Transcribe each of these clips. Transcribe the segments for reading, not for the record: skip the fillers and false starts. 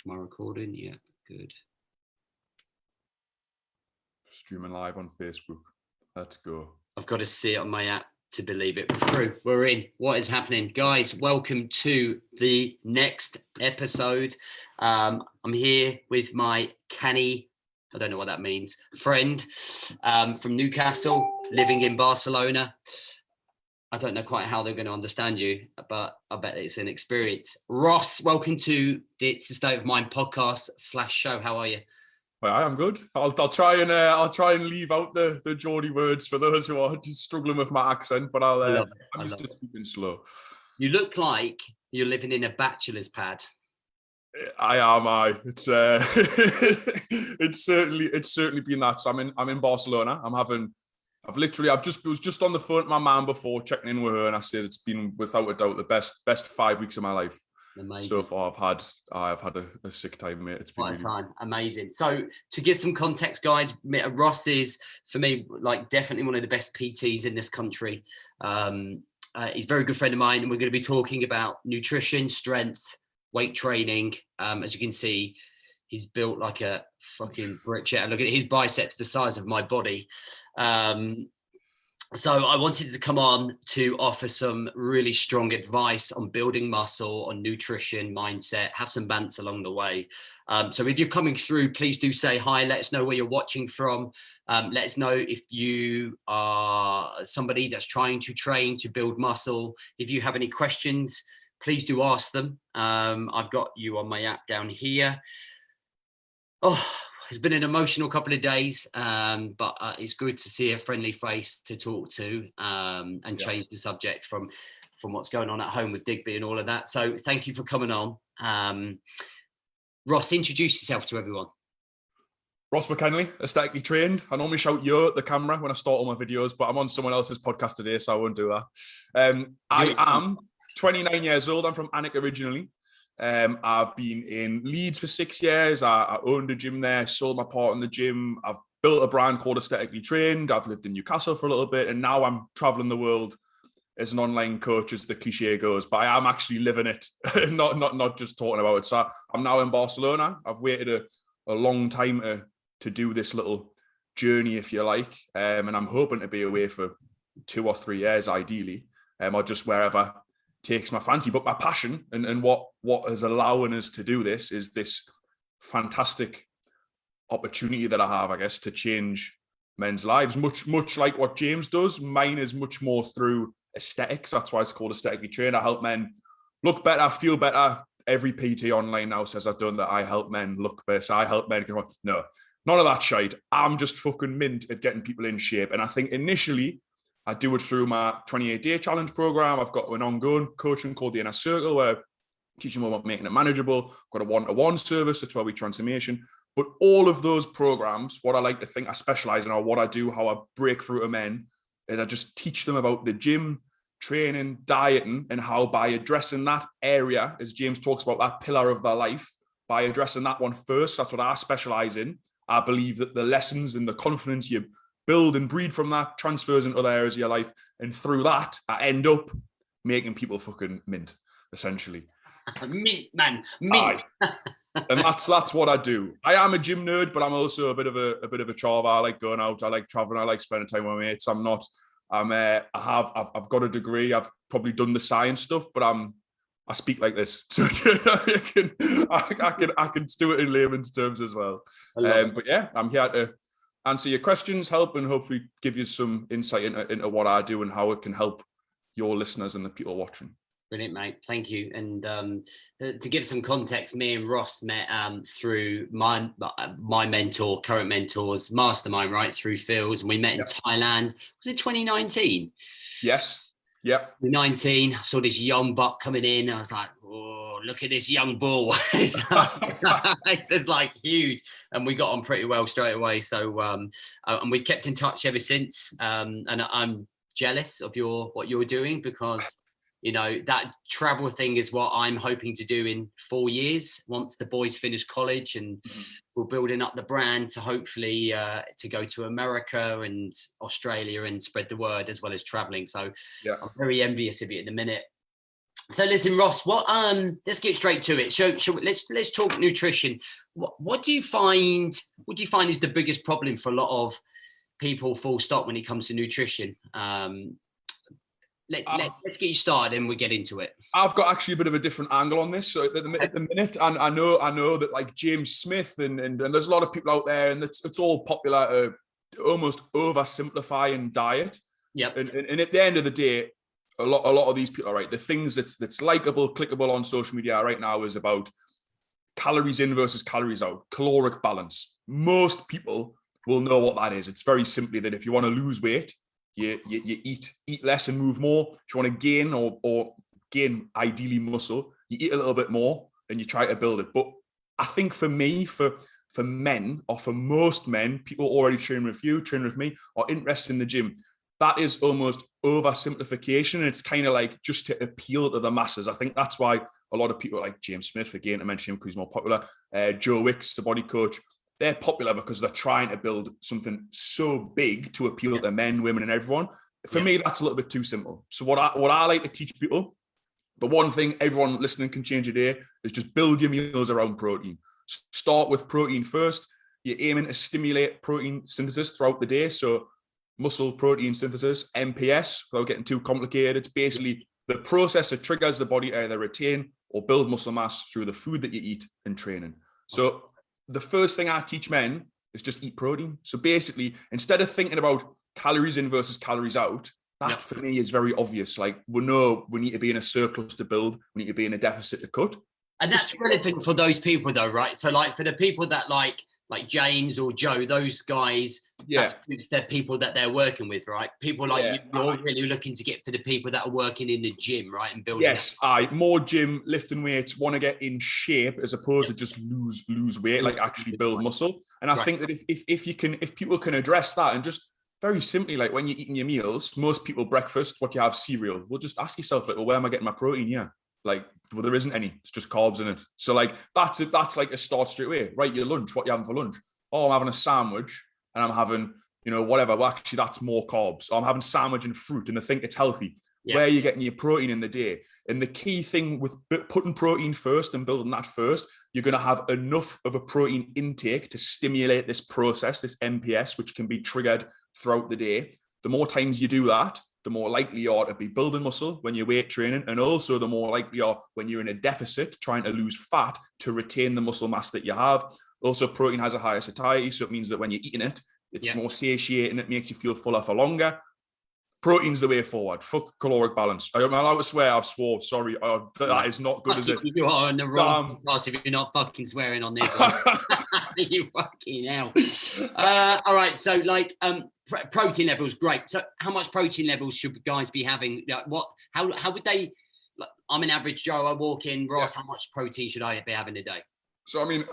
Am I recording? Yeah, good. Streaming live on Facebook. Let's go. I've got to see it on my app to believe it. We're through. We're in. What is happening? Guys, welcome to the next episode. I'm here with my canny, I don't know what that means, friend from Newcastle, living in Barcelona. I don't know quite how they're going to understand you, but I bet it's an experience. Ross, welcome to the It's the State of Mind podcast / show. How are you? Well, I'm good. I'll try and leave out the Geordie words for those who are just struggling with my accent, but I'm used to speaking slow. You look like you're living in a bachelor's pad. I am. It's it's certainly been that. So I'm in Barcelona. I was just on the phone with my mum before checking in with her, and I said it's been without a doubt the best 5 weeks of my life. Amazing. So far. I've had a sick time, mate. It's been quite a time. Amazing. So to give some context, guys, Ross is for me like definitely one of the best PTs in this country. He's a very good friend of mine, and we're going to be talking about nutrition, strength, weight training. As you can see, he's built like a fucking brick shit. Look at his biceps, the size of my body. So I wanted to come on to offer some really strong advice on building muscle, on nutrition, mindset, have some banter along the way. So if you're coming through, please do say hi. Let us know where you're watching from. Let us know if you are somebody that's trying to train to build muscle. If you have any questions, please do ask them. I've got you on my app down here. Oh, it's been an emotional couple of days, but it's good to see a friendly face to talk to and change the subject from what's going on at home with Digby and all of that. So thank you for coming on. Ross, introduce yourself to everyone. Ross Mackenley, aesthetically trained. I normally shout you at the camera when I start all my videos, but I'm on someone else's podcast today, so I won't do that. I am 29 years old. I'm from Alnwick originally. I've been in Leeds for 6 years. I owned a gym there, sold my part in the gym. I've built a brand called Aesthetically Trained. I've lived in Newcastle for a little bit, and now I'm traveling the world as an online coach, as the cliche goes. But I am actually living it, not just talking about it. So I'm now in Barcelona. I've waited a long time to do this little journey, if you like, and I'm hoping to be away for 2 or 3 years, ideally, or just wherever takes my fancy. But my passion and what is allowing us to do this is this fantastic opportunity that I have, I guess, to change men's lives, much like what James does. Mine is much more through aesthetics. That's why it's called Aesthetically Trained. I help men look better, feel better. Every PT online now says I've done that. I help men look better. I help men. No, none of that shite. I'm just fucking mint at getting people in shape. And I think initially I do it through my 28-day challenge program. I've got an ongoing coaching called the Inner Circle, where I teach them about making it manageable. I've got a one-to-one service, a 12-week transformation. But all of those programs, what I like to think I specialize in, or what I do, how I break through to men, is I just teach them about the gym, training, dieting, and how by addressing that area, as James talks about, that pillar of their life, by addressing that one first, that's what I specialize in. I believe that the lessons and the confidence you build and breed from that transfers into other areas of your life. And through that, I end up making people fucking mint, essentially. Mint, man. Mint. And that's what I do. I am a gym nerd, but I'm also a bit of a chava. I like going out. I like traveling. I like spending time with my mates. I've got a degree. I've probably done the science stuff, but I speak like this, so I can do it in layman's terms as well. But yeah, I'm here to answer your questions, help, and hopefully give you some insight into what I do and how it can help your listeners and the people watching. Brilliant, mate. Thank you. And to give some context, me and Ross met through my mentor, current mentors, mastermind, right, through Phil's, and we met in Thailand. Was it 2019? Yes. Yep. 19. I saw this young buck coming in. I was like, oh, look at this young bull. It's like huge. And we got on pretty well straight away. So, and we've kept in touch ever since. And I'm jealous of what you're doing, because you know, that travel thing is what I'm hoping to do in 4 years once the boys finish college, and we're building up the brand to hopefully to go to America and Australia and spread the word, as well as traveling. So I'm very envious of you at the minute. So listen, Ross, let's get straight to it. Let's talk nutrition. What do you find is the biggest problem for a lot of people, full stop, when it comes to nutrition? Let's get you started and we get into it. I've got actually a bit of a different angle on this. So at the minute, and I know that like James Smith and there's a lot of people out there, and it's all popular to almost oversimplify and diet. Yep. And at the end of the day, a lot of these people are right. The things that's likable, clickable on social media right now is about calories in versus calories out, caloric balance. Most people will know what that is. It's very simply that if you want to lose weight, you eat less and move more. If you want to gain or gain ideally muscle, you eat a little bit more and you try to build it. But I think for me, for men, or for most men, people already train with you, train with me, or interested in the gym, that is almost oversimplification. It's kind of like just to appeal to the masses. I think that's why a lot of people like James Smith, again, to mention him because he's more popular, Joe Wicks, the body coach, they're popular because they're trying to build something so big to appeal to men, women, and everyone. For me, that's a little bit too simple. So what I like to teach people, the one thing everyone listening can change today is just build your meals around protein. Start with protein first. You're aiming to stimulate protein synthesis throughout the day. So muscle protein synthesis, MPS, without getting too complicated. It's basically the process that triggers the body to either retain or build muscle mass through the food that you eat and training. So the first thing I teach men is just eat protein. So basically, instead of thinking about calories in versus calories out, that for me is very obvious. Like, we know we need to be in a surplus to build, we need to be in a deficit to cut. And that's relevant for those people though, right? For the people that like James or Joe, those guys, it's the people that they're working with, right? People like you're really looking to get for the people that are working in the gym, right? And building. Yes, more gym, lifting weights, want to get in shape as opposed to just lose weight, like actually build muscle. And I think that if people can address that and just very simply, like when you're eating your meals, most people breakfast, what you have, cereal. Well, just ask yourself, like, well, where am I getting my protein? Yeah. Like, well, there isn't any. It's just carbs in it. So like that's it. That's like a start straight away. Right, your lunch. What you having for lunch? Oh, I'm having a sandwich and I'm having, whatever. Well, actually, that's more carbs. Or I'm having sandwich and fruit, and I think it's healthy. Yeah. Where are you getting your protein in the day? And the key thing with putting protein first and building that first, you're going to have enough of a protein intake to stimulate this process, this MPS, which can be triggered throughout the day. The more times you do that, the more likely you are to be building muscle when you're weight training, and also the more likely you are when you're in a deficit trying to lose fat to retain the muscle mass that you have. Also, protein has a higher satiety, so it means that when you're eating it, it's more satiating, it makes you feel fuller for longer. Protein's the way forward. Fuck caloric balance. I'm allowed to swear. I've swore. Sorry. That is not good, is it? You are on the wrong podcast if you're not fucking swearing on this one. You fucking hell. All right. So, like, protein levels, great. So, how much protein levels should guys be having? Like, how would they? Like, I'm an average Joe. I walk in, Ross. How much protein should I be having a day? So, I mean,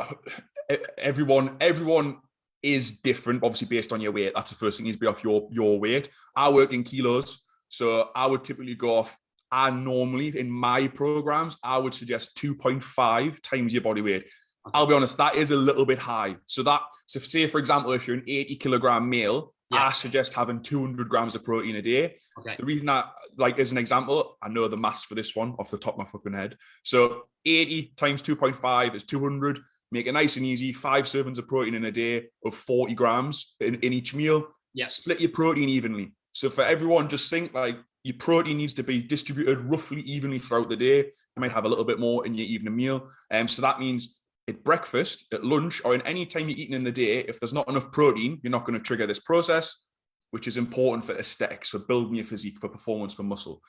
everyone is different, obviously based on your weight. That's the first thing, needs to be off your weight. I work in kilos, so I would typically go off, and normally in my programs, I would suggest 2.5 times your body weight. Okay. I'll be honest, that is a little bit high. So say, for example, if you're an 80 kilogram male, I suggest having 200 grams of protein a day. Okay. The reason like, as an example, I know the maths for this one off the top of my fucking head. So 80 times 2.5 is 200. Make it nice and easy. 5 servings of protein in a day of 40 grams in each meal. Yeah. Split your protein evenly. So for everyone, just think like your protein needs to be distributed roughly evenly throughout the day. You might have a little bit more in your evening meal. So that means at breakfast, at lunch, or in any time you're eating in the day, if there's not enough protein, you're not going to trigger this process, which is important for aesthetics, for building your physique, for performance, for muscle.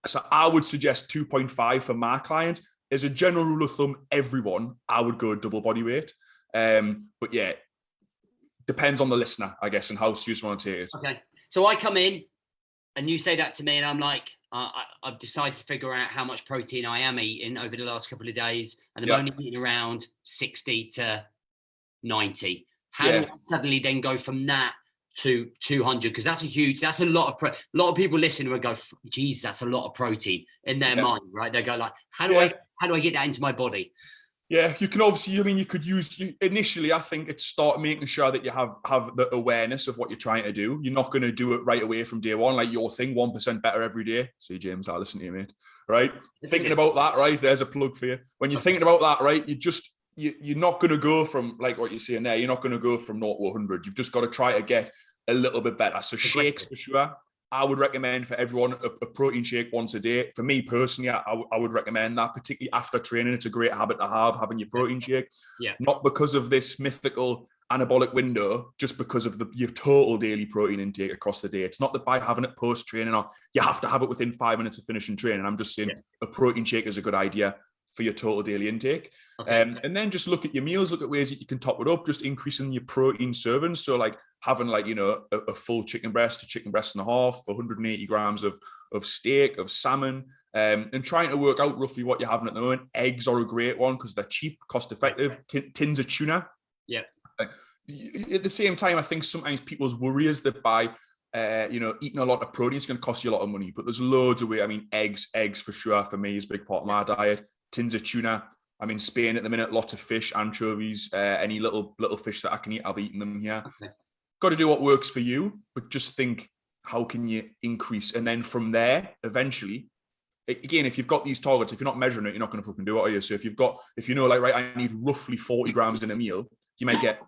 So I would suggest 2.5 for my clients. As a general rule of thumb, everyone, I would go double body weight. But yeah, depends on the listener, I guess, and how serious you want to take it. Okay. So I come in and you say that to me and I'm like, I've decided to figure out how much protein I am eating over the last couple of days. And I'm only eating around 60 to 90. How do I suddenly then go from that to 200? Because that's a lot of a lot of people listening will go, geez, that's a lot of protein in their mind, right? They go like, how do I get that into my body? Yeah, you can obviously, I mean, you could use, initially, I think it's start making sure that you have the awareness of what you're trying to do. You're not going to do it right away from day one, like your thing, 1% better every day. See, James, I listen to you, mate. Right? Thinking about that, right? There's a plug for you. When you're thinking about that, right, you're not going to go from, like what you're saying there, you're not going to go from 0 to 100. You've just got to try to get a little bit better. So shakes for sure. I would recommend for everyone a protein shake once a day. For me personally, I would recommend that, particularly after training. It's a great habit to have, having your protein shake. Yeah. Not because of this mythical anabolic window, just because of your total daily protein intake across the day. It's not that by having it post-training or you have to have it within 5 minutes of finishing training. I'm just saying a protein shake is a good idea for your total daily intake. Okay. And then just look at your meals, look at ways that you can top it up, just increasing your protein servings. So like having like, a full chicken breast, a chicken breast and a half, 180 grams of steak, of salmon, and trying to work out roughly what you're having at the moment. Eggs are a great one because they're cheap, cost effective. Tins of tuna. Yeah. At the same time, I think sometimes people's worry is that by eating a lot of protein is going to cost you a lot of money. But there's loads of ways. I mean, eggs for sure for me is a big part of my diet. Tins of tuna. I'm in Spain at the minute. Lots of fish, anchovies, any little fish that I can eat, I'll be eating them here. Okay. Got to do what works for you, but just think, how can you increase? And then from there, eventually, again, if you've got these targets, if you're not measuring it, you're not going to fucking do it, are you? So if you know, like, right, I need roughly 40 grams in a meal, you might get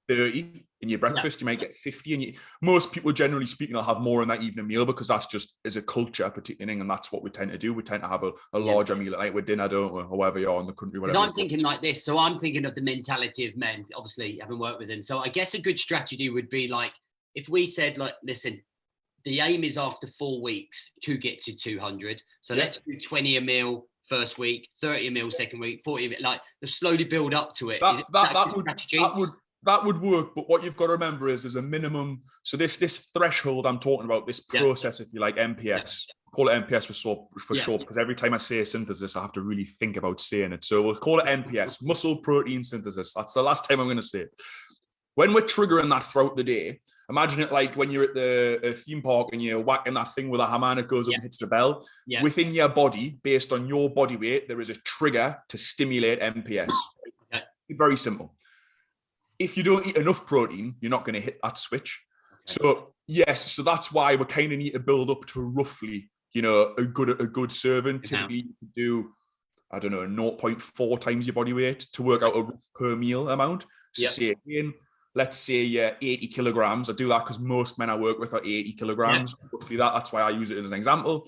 30 in your breakfast, you might get 50, and most people, generally speaking, will have more in that evening meal because that's just as a culture, particularly in England, that's what we tend to do. We tend to have a larger meal at night with dinner, don't we? Or wherever you are in the country. Because I'm thinking like this, so I'm thinking of the mentality of men, obviously, having worked with them. So I guess a good strategy would be like, if we said, like, listen, the aim is after 4 weeks to get to 200. So let's do 20 a meal first week, 30 a meal second week, 40 a meal, like slowly build up to it. That would work, but what you've got to remember is there's a minimum. So this threshold I'm talking about, this process, if you like, MPS. Call it MPS for short, because every time I say synthesis, I have to really think about saying it. So we'll call it MPS, muscle protein synthesis. That's the last time I'm going to say it. When we're triggering that throughout the day, imagine it like when you're at the theme park and you're whacking that thing with a hammer and it goes up and hits the bell. Yeah. Within your body, based on your body weight, there is a trigger to stimulate MPS. Okay. Very simple. If you don't eat enough protein, you're not going to hit that switch. Okay. So yes, so that's why we kind of need to build up to roughly, a good serving. Typically, you can do, I don't know, 0.4 times your body weight to work out a per meal amount. So say again, let's say you're 80 kilograms. I do that because most men I work with are 80 kilograms. Roughly that's why I use it as an example.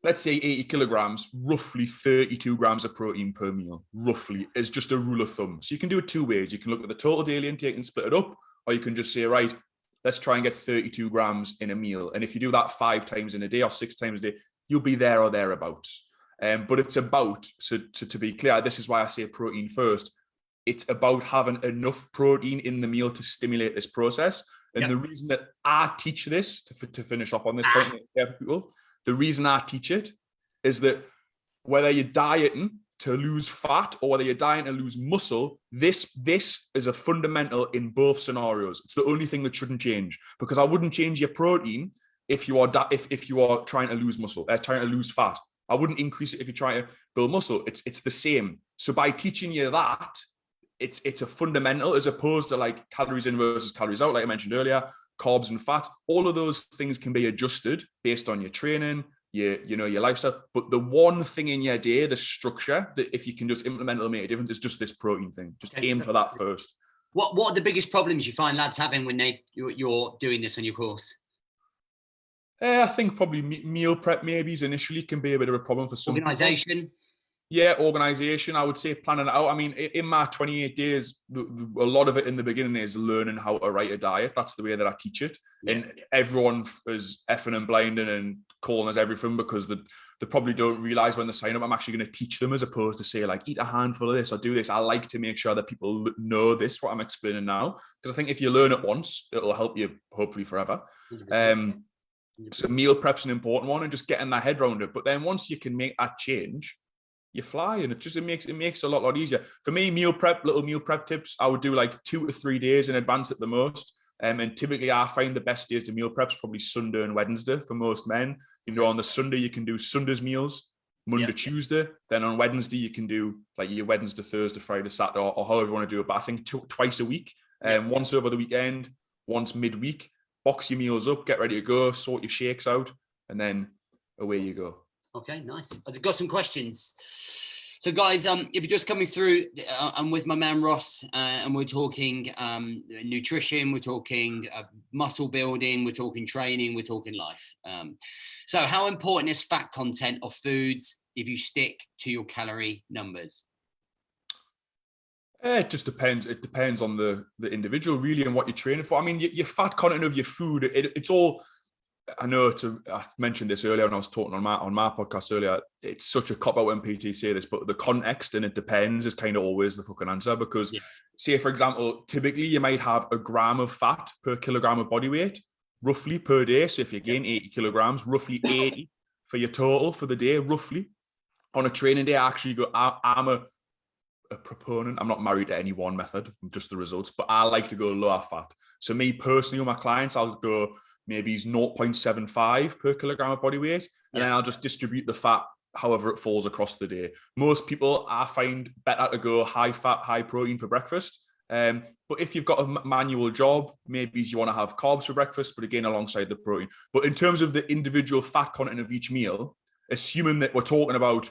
Let's say 80 kilograms, roughly 32 grams of protein per meal, roughly, is just a rule of thumb. So you can do it two ways. You can look at the total daily intake and split it up, or you can just say, right, let's try and get 32 grams in a meal. And if you do that 5 times in a day or 6 times a day, you'll be there or thereabouts. But it's about, so to be clear, this is why I say protein first. It's about having enough protein in the meal to stimulate this process. And the reason that I teach this, to finish off on this point, people, the reason I teach it is that whether you're dieting to lose fat or whether you're dieting to lose muscle, this is a fundamental in both scenarios. It's the only thing that shouldn't change, because I wouldn't change your protein if you are trying to lose muscle, trying to lose fat. I wouldn't increase it if you're trying to build muscle. It's the same. So by teaching you that, it's a fundamental, as opposed to like calories in versus calories out, like I mentioned earlier. Carbs and fat, all of those things can be adjusted based on your training, your lifestyle. But the one thing in your day, the structure, that if you can just implement, it'll make a difference, is just this protein thing. Just aim for that first. What are the biggest problems you find lads having when you're doing this on your course? I think probably meal prep maybe initially can be a bit of a problem for some organization. People. Yeah, organization, I would say planning it out. I mean, in my 28 days, a lot of it in the beginning is learning how to write a diet. That's the way that I teach it. Yeah. And everyone is effing and blinding and calling us everything because they probably don't realize when they sign up, I'm actually going to teach them, as opposed to say like, eat a handful of this or do this. I like to make sure that people know this, what I'm explaining now. Because I think if you learn it once, it'll help you hopefully forever. 100%. So meal prep's an important one, and just getting that head around it. But then once you can make that change, you fly, and it makes it a lot easier. For me, little meal prep tips, I would do like 2 to 3 days in advance at the most. And typically I find the best days to meal prep is probably Sunday and Wednesday for most men. On the Sunday, you can do Sunday's meals. Monday, Tuesday. Then on Wednesday, you can do like your Wednesday, Thursday, Friday, Saturday, or however you want to do it. But I think twice a week, once over the weekend, once midweek. Box your meals up, get ready to go, sort your shakes out, and then away you go. Okay, nice. I've got some questions. So guys, if you're just coming through, I'm with my man Ross, and we're talking nutrition, we're talking muscle building, we're talking training, we're talking life. So how important is fat content of foods if you stick to your calorie numbers? It just depends. It depends on the individual, really, and what you're training for. I mean, your fat content of your food, it's all. I know I mentioned this earlier when I was talking on my podcast earlier. It's such a cop out when PT say this, but the context and it depends is kind of always the fucking answer. Because, say for example, typically you might have a gram of fat per kilogram of body weight, roughly per day. So if you gain 80 kilograms, roughly 80 for your total for the day, roughly. On a training day, I actually go. I'm a proponent. I'm not married to any one method, just the results, but I like to go lower fat. So me personally, with my clients, I'll go maybe 0.75 per kilogram of body weight, and then I'll just distribute the fat however it falls across the day. Most people, I find, better to go high fat, high protein for breakfast. But if you've got a manual job, maybe you want to have carbs for breakfast, but again, alongside the protein. But in terms of the individual fat content of each meal, assuming that we're talking about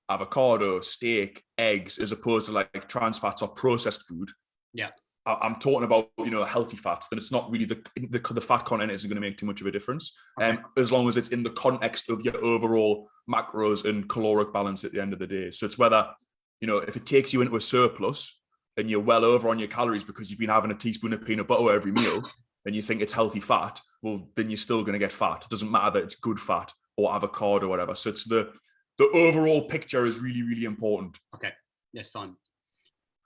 avocado, steak, eggs, as opposed to like trans fats or processed food. Yeah. I'm talking about, healthy fats, then it's not really the fat content isn't going to make too much of a difference. As long as it's in the context of your overall macros and caloric balance at the end of the day. So it's whether, if it takes you into a surplus and you're well over on your calories because you've been having a teaspoon of peanut butter every meal and you think it's healthy fat, well, then you're still going to get fat. It doesn't matter that it's good fat or avocado or whatever. So it's the overall picture is really, really important. Okay, that's fine.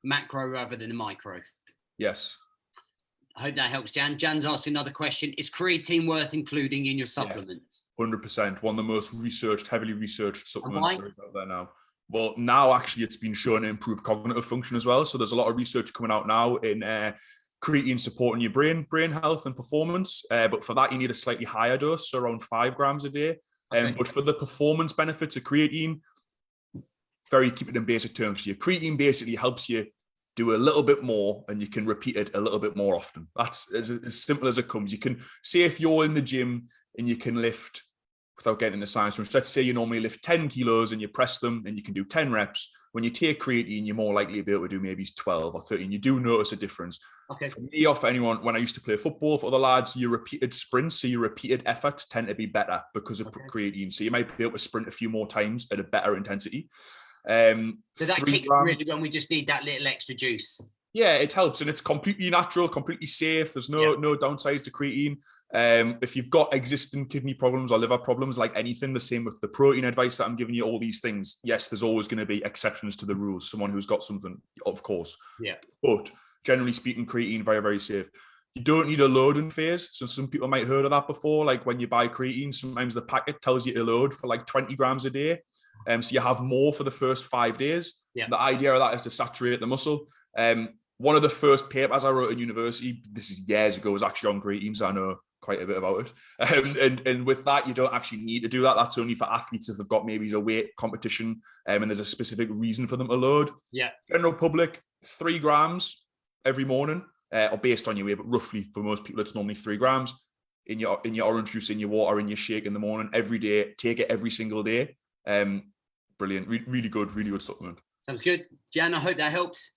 Macro rather than a micro. Yes. I hope that helps, Jan. Jan's asked another question. Is creatine worth including in your supplements? 100%. One of the most heavily researched supplements there is out there now. Well, now actually it's been shown to improve cognitive function as well. So there's a lot of research coming out now in creatine supporting your brain health and performance. But for that, you need a slightly higher dose, so around 5 grams a day. But for the performance benefits of creatine, keep it in basic terms. So your creatine basically helps you do a little bit more and you can repeat it a little bit more often. That's as simple as it comes. You can say if you're in the gym and you can lift, without getting into science, let's say you normally lift 10 kilos and you press them and you can do 10 reps. When you take creatine, you're more likely to be able to do maybe 12 or 13. You do notice a difference. Okay. For me or for anyone, when I used to play football, for other lads, your repeated sprints, so your repeated efforts tend to be better because of creatine. So you might be able to sprint a few more times at a better intensity. So that kicks really when we just need that little extra juice. Yeah, it helps, and it's completely natural, completely safe. There's no downsides to creatine. If you've got existing kidney problems or liver problems, like anything, the same with the protein advice that I'm giving you, all these things. Yes, there's always going to be exceptions to the rules. Someone who's got something, of course. Yeah. But generally speaking, creatine, very, very safe. You don't need a loading phase. So some people might have heard of that before. Like when you buy creatine, sometimes the packet tells you to load for like 20 grams a day. So you have more for the first 5 days. Yeah. The idea of that is to saturate the muscle. One of the first papers I wrote in university, this is years ago, was actually on creatine, so I know quite a bit about it. And with that, you don't actually need to do that. That's only for athletes if they've got maybe a weight competition and there's a specific reason for them to load. Yeah. General public, 3 grams every morning, or based on your weight, but roughly for most people, it's normally 3 grams in your orange juice, in your water, in your shake in the morning, every day. Take it every single day. Brilliant. Really good supplement. Sounds good. Jan, I hope that helps.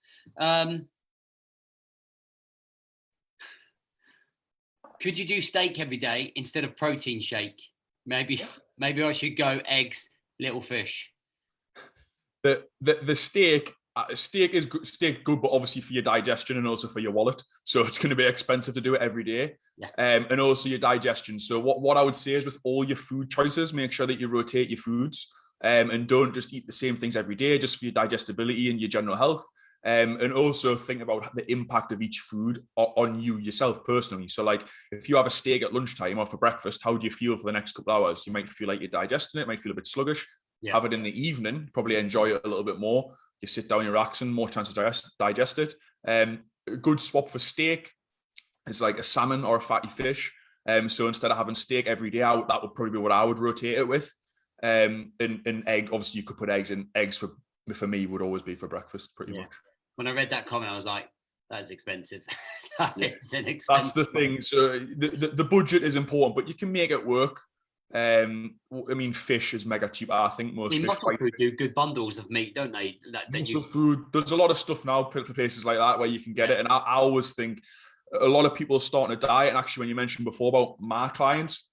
Could you do steak every day instead of protein shake? Maybe I should go eggs, little fish. The steak is good, but obviously for your digestion and also for your wallet. So it's going to be expensive to do it every day. Yeah. And also your digestion. So what I would say is with all your food choices, make sure that you rotate your foods and don't just eat the same things every day, just for your digestibility and your general health. And also think about the impact of each food on you yourself personally. So like if you have a steak at lunchtime or for breakfast, how do you feel for the next couple of hours? You might feel like you're digesting it, might feel a bit sluggish. Yeah. Have it in the evening, probably enjoy it a little bit more. You sit down, you're relaxing, more chance to digest it. A good swap for steak is like a salmon or a fatty fish. So instead of having steak every day, that would probably be what I would rotate it with. And egg, obviously you could put eggs in. Eggs for me would always be for breakfast, pretty much. When I read that comment, I was like, that's expensive. It's an expensive. That's the thing. So the budget is important, but you can make it work. I mean, fish is mega cheap. I think most fish muscle food do good bundles of meat, don't they? Muscle food. There's a lot of stuff now, places like that where you can get it. And I always think a lot of people are starting to diet. And actually, when you mentioned before about my clients,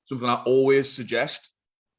something I always suggest,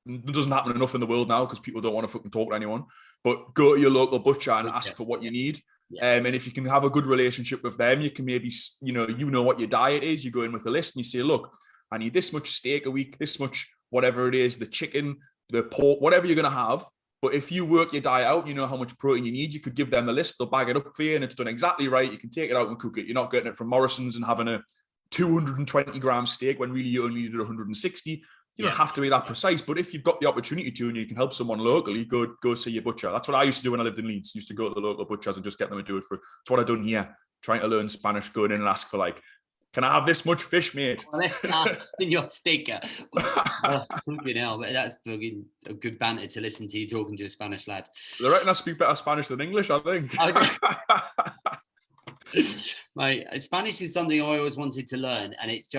it doesn't happen enough in the world now because people don't want to fucking talk to anyone, but go to your local butcher and ask for what you need. And if you can have a good relationship with them, you can maybe, you know what your diet is. You go in with a list and you say, look, I need this much steak a week, this much, whatever it is, the chicken, the pork, whatever you're going to have. But if you work your diet out, you know how much protein you need. You could give them the list. They'll bag it up for you and it's done exactly right. You can take it out and cook it. You're not getting it from Morrison's and having a 220 gram steak when really you only needed 160. You don't have to be that precise, but if you've got the opportunity to and you can help someone locally, go see your butcher. That's what I used to do when I lived in Leeds. I used to go to the local butchers and just get them to do it for. That's what I've done here, trying to learn Spanish, going in and ask for like, can I have this much fish, mate? Well, let's start in your sticker. Fucking hell, that's fucking a good banter to listen to you talking to a Spanish lad. I reckon I speak better Spanish than English, I think. Mate, Spanish is something I always wanted to learn, and it's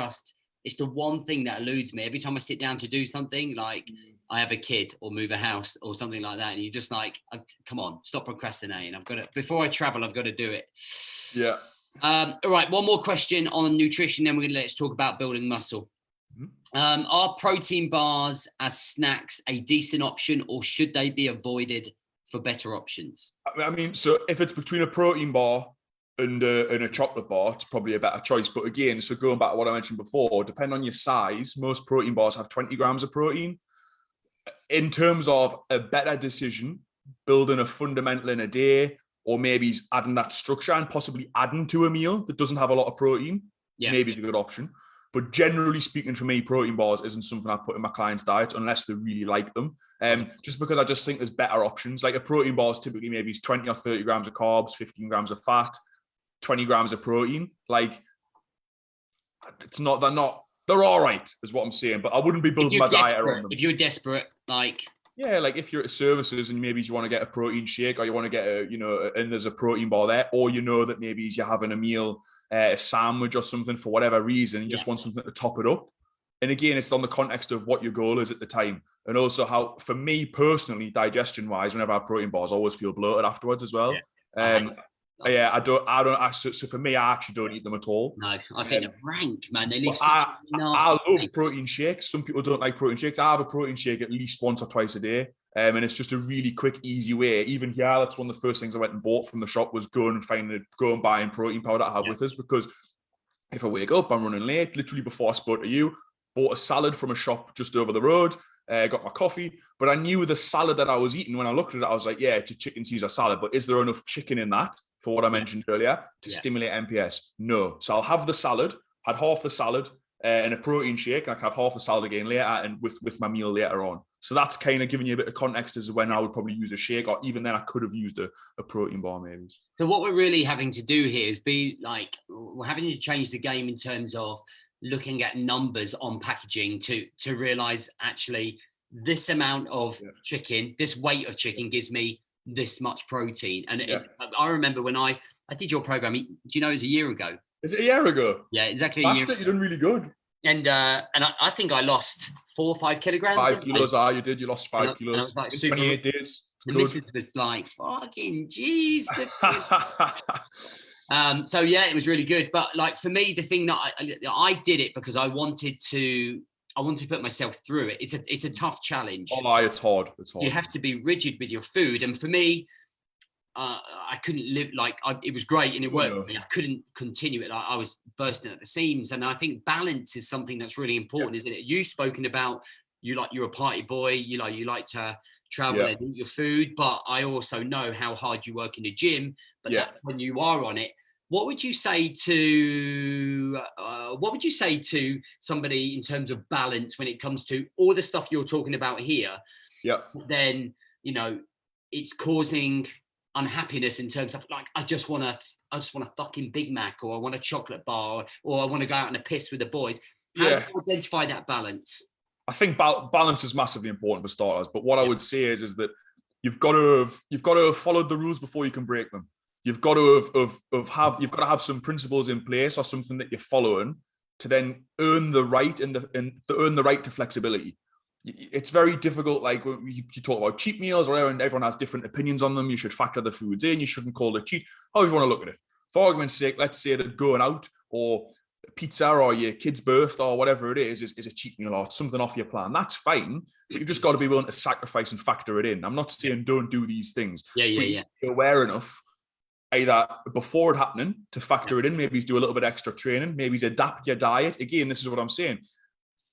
the one thing that eludes me. Every time I sit down to do something, like I have a kid or move a house or something like that, and you're just like, come on, stop procrastinating. I've got to, before I travel, I've got to do it. Yeah. All right, one more question on nutrition, then let's talk about building muscle. Are protein bars as snacks a decent option, or should they be avoided for better options? I mean, so if it's between a protein bar and a chocolate bar, it's probably a better choice. But again, so going back to what I mentioned before, depending on your size, most protein bars have 20 grams of protein. In terms of a better decision, building a fundamental in a day, or maybe adding that structure and possibly adding to a meal that doesn't have a lot of protein, maybe is a good option. But generally speaking, for me, protein bars isn't something I put in my clients' diets unless they really like them. Just because I just think there's better options. Like a protein bar is typically maybe 20 or 30 grams of carbs, 15 grams of fat, 20 grams of protein. Like, they're all right, is what I'm saying. But I wouldn't be building my diet around them. If you're desperate, like... Yeah, like if you're at services and maybe you want to get a protein shake or you want to get and there's a protein bar there, or you know that maybe you're having a meal, a sandwich or something for whatever reason, you just want something to top it up. And again, it's on the context of what your goal is at the time. And also how, for me personally, digestion-wise, whenever I have protein bars, I always feel bloated afterwards as well. So for me, I actually don't eat them at all. No, I think they're rank, man. They leave such nasty. I love protein shakes. Some people don't like protein shakes. I have a protein shake at least once or twice a day. And it's just a really quick, easy way. Even here, that's one of the first things I went and bought from the shop was go and buying protein powder to have with us, because if I wake up, I'm running late, literally before I spoke to you, bought a salad from a shop just over the road, got my coffee, but I knew the salad that I was eating, when I looked at it, I was like, yeah, it's a chicken Caesar salad, but is there enough chicken in that for what I mentioned earlier to stimulate MPS? No. So I'll have the salad, had half the salad and a protein shake, and I can have half the salad again later and with my meal later on. So that's kind of giving you a bit of context as to when I would probably use a shake, or even then I could have used a protein bar maybe. So what we're really having to do here is we're having to change the game in terms of looking at numbers on packaging to realize actually this amount of chicken, this weight of chicken gives me this much protein. And I remember when I did your program, do you know it was a year ago? Is it a year ago? Yeah, exactly a year ago. You've done really good. And I think I lost 4 or 5 kilograms. 5 kilos, you did. You lost 5 kilos. And I was like, in 28 days. The missus was like, fucking jeez. So yeah, it was really good. But like for me, the thing that I did it because I wanted to put myself through it. It's a tough challenge. Oh, it's hard. It's hard. You have to be rigid with your food. And for me, I couldn't live it was great and it worked for me. I couldn't continue it. I was bursting at the seams. And I think balance is something that's really important, isn't it? You've spoken about you're a party boy, you like to travel and eat your food, but I also know how hard you work in the gym. But when you are on it, what would you say to somebody in terms of balance when it comes to all the stuff you're talking about here? Yeah. Then it's causing unhappiness in terms of like I just want a fucking Big Mac, or I want a chocolate bar, or I want to go out on a piss with the boys. How do you identify that balance? I think balance is massively important for starters. But what I would say is that you've got to have followed the rules before you can break them. You've got to have some principles in place or something that you're following to then earn the right earn the right to flexibility. It's very difficult. Like you talk about cheat meals, or whatever, and everyone has different opinions on them. You should factor the foods in. You shouldn't call it cheat. However you want to look at it. For argument's sake, let's say that going out or pizza or your kid's birthday or whatever it is a cheat meal or something off your plan. That's fine, but you've just got to be willing to sacrifice and factor it in. I'm not saying don't do these things. Yeah. Be aware enough, either before it happening, to factor it in. Maybe do a little bit extra training. Maybe adapt your diet. Again, this is what I'm saying.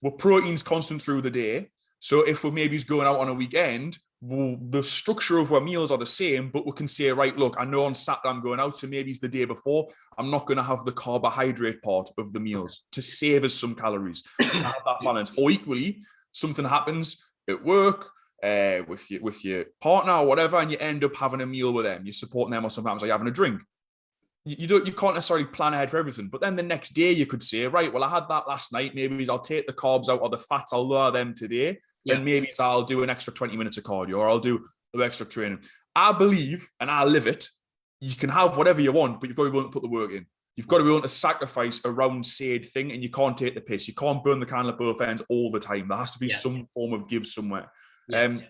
We're protein's constant through the day. So if we're maybe going out on a weekend, the structure of our meals are the same, but we can say, right, look, I know on Saturday I'm going out, so maybe it's the day before. I'm not going to have the carbohydrate part of the meals to save us some calories, to have that balance. Or equally, something happens at work with your partner or whatever, and you end up having a meal with them. You're supporting them, or sometimes like having a drink. You can't necessarily plan ahead for everything, but then the next day you could say, right, well, I had that last night. Maybe I'll take the carbs out or the fats. I'll lower them today. Then maybe I'll do an extra 20 minutes of cardio, or I'll do a little extra training. I believe, and I live it, you can have whatever you want, but you've got to be willing to put the work in. You've got to be willing to sacrifice around said thing, and you can't take the piss. You can't burn the candle at both ends all the time. There has to be some form of give somewhere. I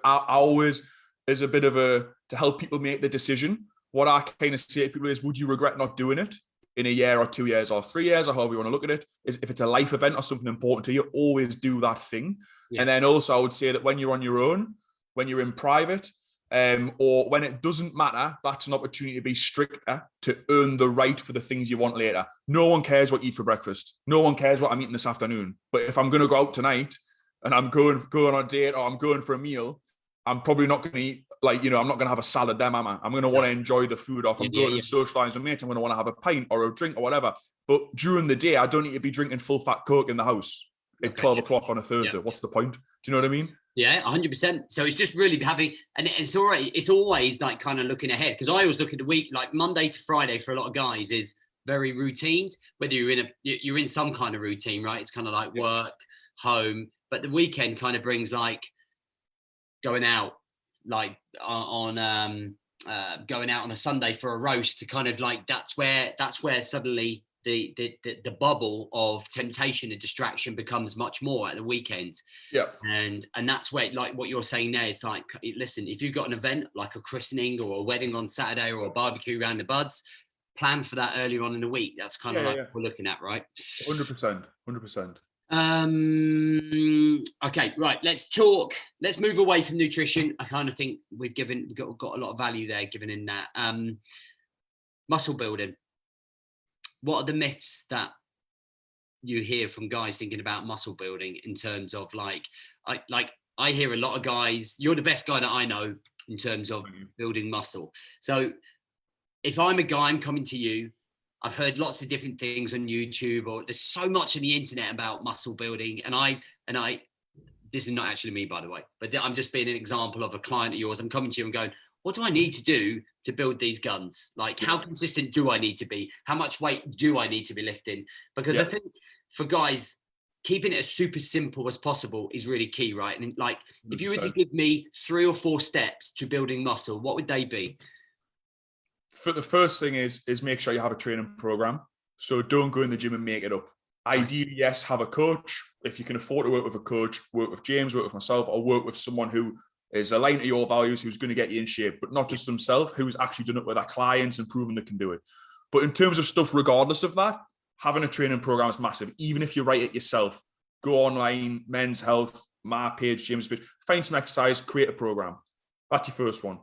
always, as a bit of to help people make the decision, what I kind of say to people is, would you regret not doing it in a year or 2 years or 3 years, or however you want to look at it? Is if it's a life event or something important to you, always do that thing. And then also I would say that when you're on your own, when you're in private, or when it doesn't matter, that's an opportunity to be stricter, to earn the right for the things you want later. No one cares what you eat for breakfast. No one cares what I'm eating this afternoon. But if I'm going to go out tonight and I'm going on a date, or I'm going for a meal, I'm probably not going to eat, I'm not going to have a salad there, mama. I'm going to want to enjoy the food. Or if I'm going to socialise with mates, I'm going to want to have a pint or a drink or whatever. But during the day, I don't need to be drinking full fat Coke in the house at 12 o'clock on a Thursday. What's the point? Do you know what I mean? Yeah, 100%. So it's just really having, and it's all right. It's always like kind of looking ahead, because I always look at the week, like Monday to Friday for a lot of guys is very routine. Whether you're in some kind of routine, right? It's kind of like work, home, but the weekend kind of brings like going out, like on going out on a Sunday for a roast, to kind of like that's where suddenly the bubble of temptation and distraction becomes much more at the weekend. And that's where, like what you're saying there, is like, listen, if you've got an event like a christening or a wedding on Saturday or a barbecue around the buds, plan for that earlier on in the week. That's kind of like what we're looking at, right? 100%. Okay, right, let's move away from nutrition. I kind of think we've got a lot of value there given in that. Muscle building, what are the myths that you hear from guys thinking about muscle building, in terms of I hear a lot of guys, you're the best guy that I know in terms of building muscle. So if I'm a guy, I'm coming to you, I've heard lots of different things on YouTube, or there's so much on the internet about muscle building. And I, this is not actually me, by the way, but I'm just being an example of a client of yours. I'm coming to you and going, what do I need to do to build these guns? Like, how consistent do I need to be? How much weight do I need to be lifting? Because I think for guys, keeping it as super simple as possible is really key, right? And like, if you were to give me 3 or 4 steps to building muscle, what would they be? For the first thing is make sure you have a training program. So don't go in the gym and make it up. Ideally, yes, have a coach. If you can afford to work with a coach, work with James, work with myself, or work with someone who is aligned to your values, who's going to get you in shape, but not just himself, who's actually done it with their clients and proven they can do it. But in terms of stuff, regardless of that, having a training program is massive. Even if you write it yourself, go online, Men's Health, my page, James' page, find some exercise, create a program. That's your first one.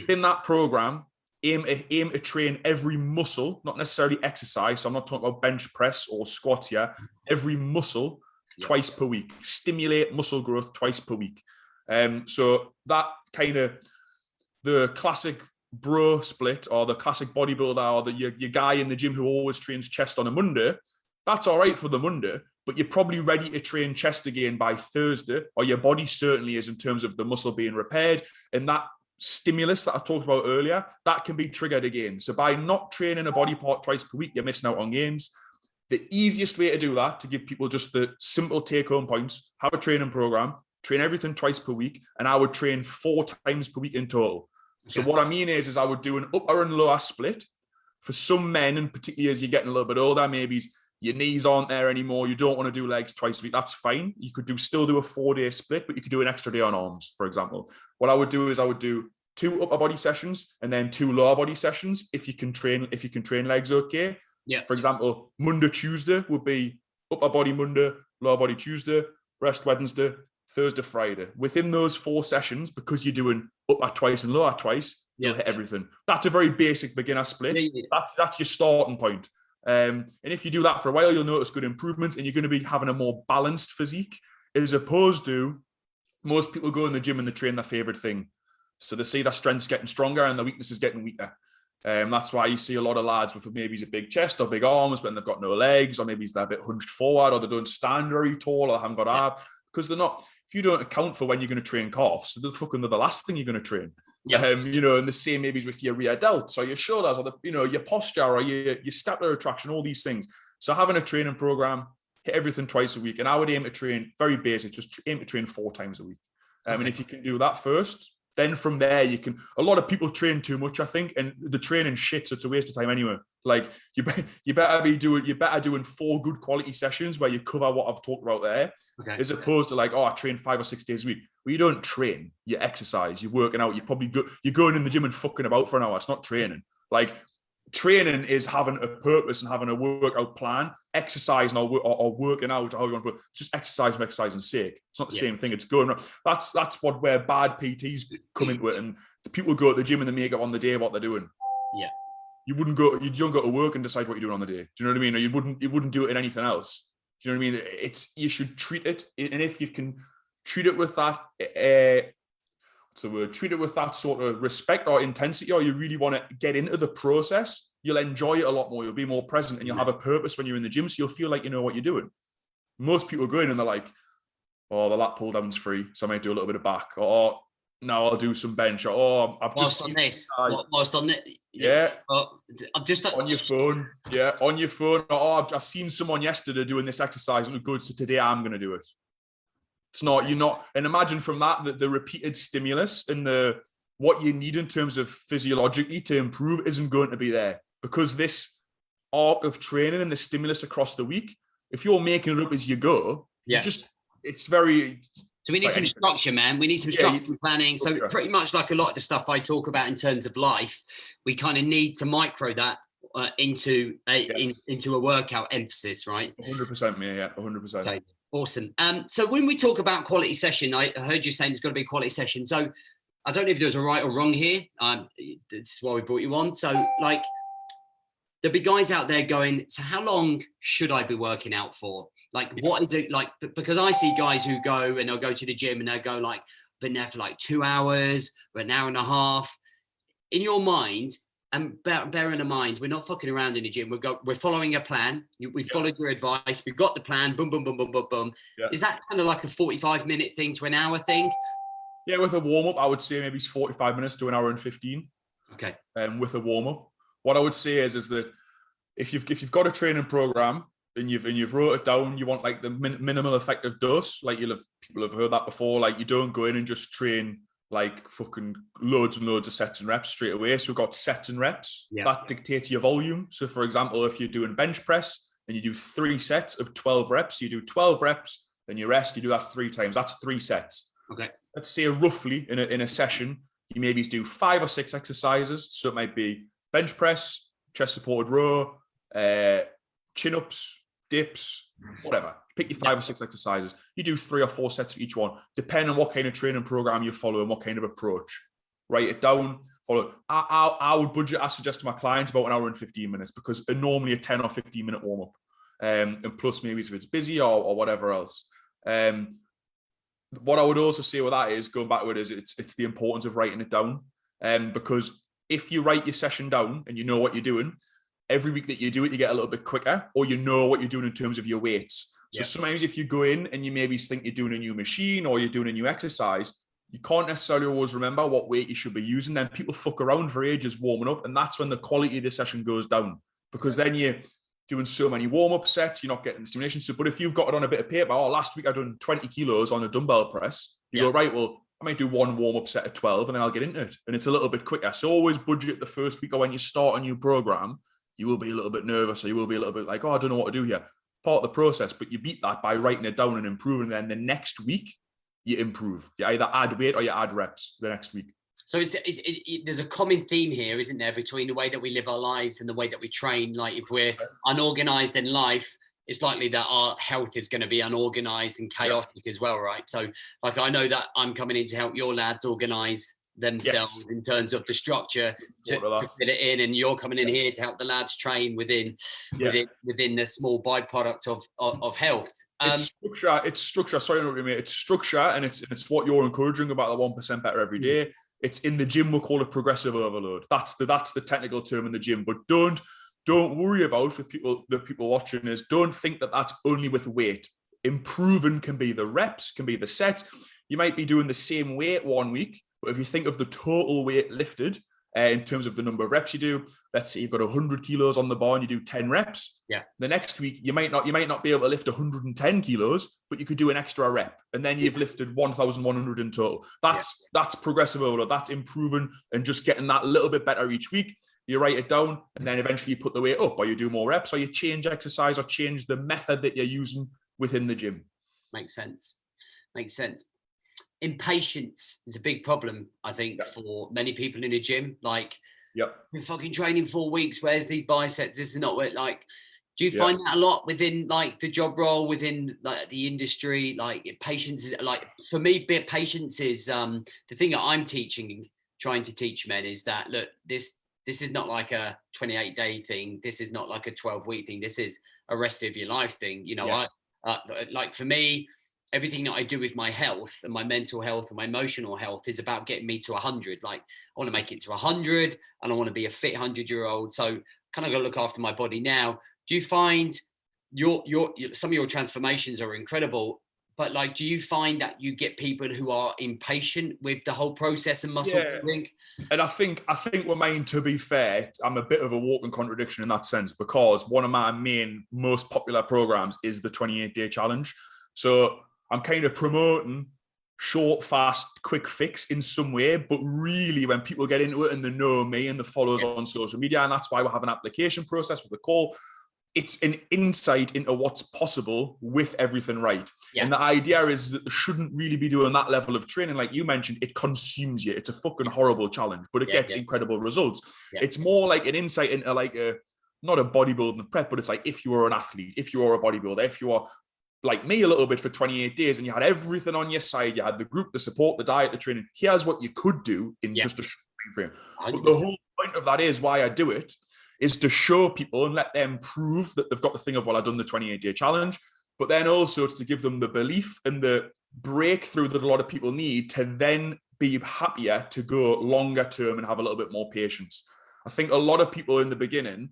In that program, aim to train every muscle, not necessarily exercise. So I'm not talking about bench press or squats here. Every muscle twice per week. Stimulate muscle growth twice per week. So that kind of the classic bro split, or the classic bodybuilder, or your guy in the gym who always trains chest on a Monday, that's all right for the Monday, but you're probably ready to train chest again by Thursday, or your body certainly is, in terms of the muscle being repaired. And that stimulus that I talked about earlier, that can be triggered again. So by not training a body part twice per week, you're missing out on gains. The easiest way to do that, to give people just the simple take-home points, have a training program, train everything twice per week, and I would train 4 times per week in total. So what I mean is I would do an upper and lower split. For some men, and particularly as you're getting a little bit older, maybe your knees aren't there anymore, you don't want to do legs twice a week, that's fine. You could still do a 4-day split, but you could do an extra day on arms, for example. What I would do is I would do 2 upper body sessions and then 2 lower body sessions if you can train legs okay. Yeah. For example, Monday, Tuesday would be upper body Monday, lower body Tuesday, rest Wednesday, Thursday, Friday. Within those 4 sessions, because you're doing upper twice and lower twice, you'll hit everything. That's a very basic beginner split. That's your starting point. And if you do that for a while, you'll notice good improvements, and you're going to be having a more balanced physique, as opposed to most people go in the gym and they train their favorite thing. So they see their strength's getting stronger and their weakness is getting weaker. That's why you see a lot of lads with maybe a big chest or big arms, but they've got no legs, or maybe they're a bit hunched forward, or they don't stand very tall, or haven't got abs, because they're not. If you don't account for when you're going to train calves, they're the last thing you're going to train. Yeah. And the same maybe with your rear delts or your shoulders, or your posture, or your scapular retraction, all these things. So having a training program, hit everything twice a week, and I would aim to train very basic, just aim to train 4 times a week. And if you can do that first, then from there you can. A lot of people train too much, I think, and the training shit, so it's a waste of time anyway. Like you better doing 4 good quality sessions where you cover what I've talked about there, as opposed to I train 5 or 6 days a week. Well, you don't train, you exercise, you're working out. You're going in the gym and fucking about for an hour. It's not training. Like training is having a purpose and having a workout plan. Exercising or working out, or how you want to put it, just exercise for exercising's sake. It's not the same thing. It's going around. That's where bad PTs come into it, and the people go to the gym and they make up on the day what they're doing. Yeah. You don't go to work and decide what you're doing on the day. Do you know what I mean? Or you wouldn't do it in anything else. Do you know what I mean? You should treat it, and if you can treat it with that, treat it with that sort of respect or intensity, or you really want to get into the process, you'll enjoy it a lot more. You'll be more present, and you'll have a purpose when you're in the gym, so you'll feel like you know what you're doing. Most people go in and they're like, oh, the lat pull down's free, so I might do a little bit of back, or no, I'll do some bench, or I've just on this. Whilst on it. Yeah. I've just on your phone. Yeah, on your phone. Oh, I've seen someone yesterday doing this exercise. It looked good, so today I'm going to do it. It's not, you're not. And imagine from that the repeated stimulus and what you need in terms of physiologically to improve isn't going to be there, because this arc of training and the stimulus across the week, if you're making it up as you go, it's very. So we need some structure, man. We need some structure and planning. So pretty much like a lot of the stuff I talk about in terms of life, we kind of need to micro that into a workout emphasis, right? 100%, mate. Yeah, 100%. Okay, awesome. So when we talk about quality session, I heard you saying there's got to be a quality session. So I don't know if there's a right or wrong here. This is why we brought you on. So like, there'll be guys out there going, so how long should I be working out for? Like, what is it like? Because I see guys who go and they'll go to the gym and they'll go like, been there for like 2 hours, or an hour and a half. In your mind, and bearing in mind, we're not fucking around in the gym. We're following a plan. We followed your advice. We've got the plan. Boom, boom, boom, boom, boom, boom. Yeah. Is that kind of like a 45-minute thing to an hour thing? Yeah, with a warm-up, I would say maybe it's 45 minutes to an hour and 15. Okay. With a warm-up. What I would say is that if you've got a training program, and you've wrote it down, you want like the minimal effective dose. Like people have heard that before. Like you don't go in and just train like fucking loads and loads of sets and reps straight away. So we've got sets and reps that dictates your volume. So for example, if you're doing bench press and you do 3 sets of 12 reps, you do 12 reps, then you rest. You do that 3 times. That's 3 sets. Okay. Let's say roughly in a session, you maybe do 5 or 6 exercises. So it might be bench press, chest supported row, chin ups, dips, whatever. Pick your 5 or 6 exercises. You do 3 or 4 sets for each one, depending on what kind of training program you follow and what kind of approach. Write it down. Follow. I would budget, I suggest to my clients, about an hour and 15 minutes, because normally a 10 or 15 minute warm up, and plus maybe if it's busy or whatever else. What I would also say with that is, going back to it, is it's the importance of writing it down, because if you write your session down and you know what you're doing, every week that you do it, you get a little bit quicker, or you know what you're doing in terms of your weights. So sometimes if you go in and you maybe think you're doing a new machine or you're doing a new exercise, you can't necessarily always remember what weight you should be using. Then people fuck around for ages warming up, and that's when the quality of the session goes down, because then doing so many warm-up sets, you're not getting the stimulation. So, but if you've got it on a bit of paper, last week I done 20 kilos on a dumbbell press, you go, right, well, I might do one warm-up set at 12 and then I'll get into it. And it's a little bit quicker. So always budget the first week, or when you start a new program, you will be a little bit nervous, or you will be a little bit like, I don't know what to do here. Part of the process, but you beat that by writing it down and improving. And then the next week, you improve. You either add weight or you add reps the next week. So there's a common theme here, isn't there, between the way that we live our lives and the way that we train. Like if we're unorganized in life, it's likely that our health is going to be unorganized and chaotic as well, right? So like I know that I'm coming in to help your lads organize themselves in terms of the structure to fit it in, and you're coming in here to help the lads train within the small byproduct of health. It's structure. Sorry, what you mean. It's structure, and it's what you're encouraging about the 1% better every day. It's in the gym, we'll call it progressive overload. That's the technical term in the gym. But don't worry about, for the people watching, is don't think that that's only with weight. Improving can be the reps, can be the sets. You might be doing the same weight one week, but if you think of the total weight lifted in terms of the number of reps you do, let's say you've got 100 kilos on the bar and you do 10 reps. Yeah. The next week you might not be able to lift 110 kilos, but you could do an extra rep, and then you've lifted 1,100 in total. That's progressive overload. That's improving and just getting that little bit better each week. You write it down, and then eventually you put the weight up, or you do more reps, or you change exercise, or change the method that you're using within the gym. Makes sense. Impatience is a big problem, I think, for many people in the gym. Like, we're fucking training 4 weeks. Where's these biceps? This is not what, like, do you find that a lot within like the job role, within like the industry? Like patience is, like, for me, patience is the thing that I'm trying to teach men is that, look, this is not like a 28-day thing. This is not like a 12-week thing. This is a rest of your life thing. You know, like for me, everything that I do with my health and my mental health and my emotional health is about getting me to 100. Like, I want to make it to 100, and I want to be a fit 100-year-old. So kind of got to look after my body now. Do you find some of your transformations are incredible, but like, do you find that you get people who are impatient with the whole process and muscle building? And I think with mine, to be fair, I'm a bit of a walking contradiction in that sense, because one of my most popular programs is the 28-day challenge. So I'm kind of promoting short, fast, quick fix in some way, but really when people get into it and they know me and the followers on social media, and that's why we have an application process with a call, it's an insight into what's possible with everything right. And the idea is that they shouldn't really be doing that level of training. Like you mentioned, it consumes you. It's a fucking horrible challenge, but it gets incredible results. It's more like an insight into like not a bodybuilding prep, but it's like, if you were an athlete, if you are a bodybuilder, if you are like me a little bit for 28 days and you had everything on your side, you had the group, the support, the diet, the training, here's what you could do in just a short time frame. But the whole point of that is why I do it, is to show people and let them prove that they've got the thing of, well, I've done the 28-day challenge, but then also it's to give them the belief and the breakthrough that a lot of people need to then be happier to go longer term and have a little bit more patience. I think a lot of people in the beginning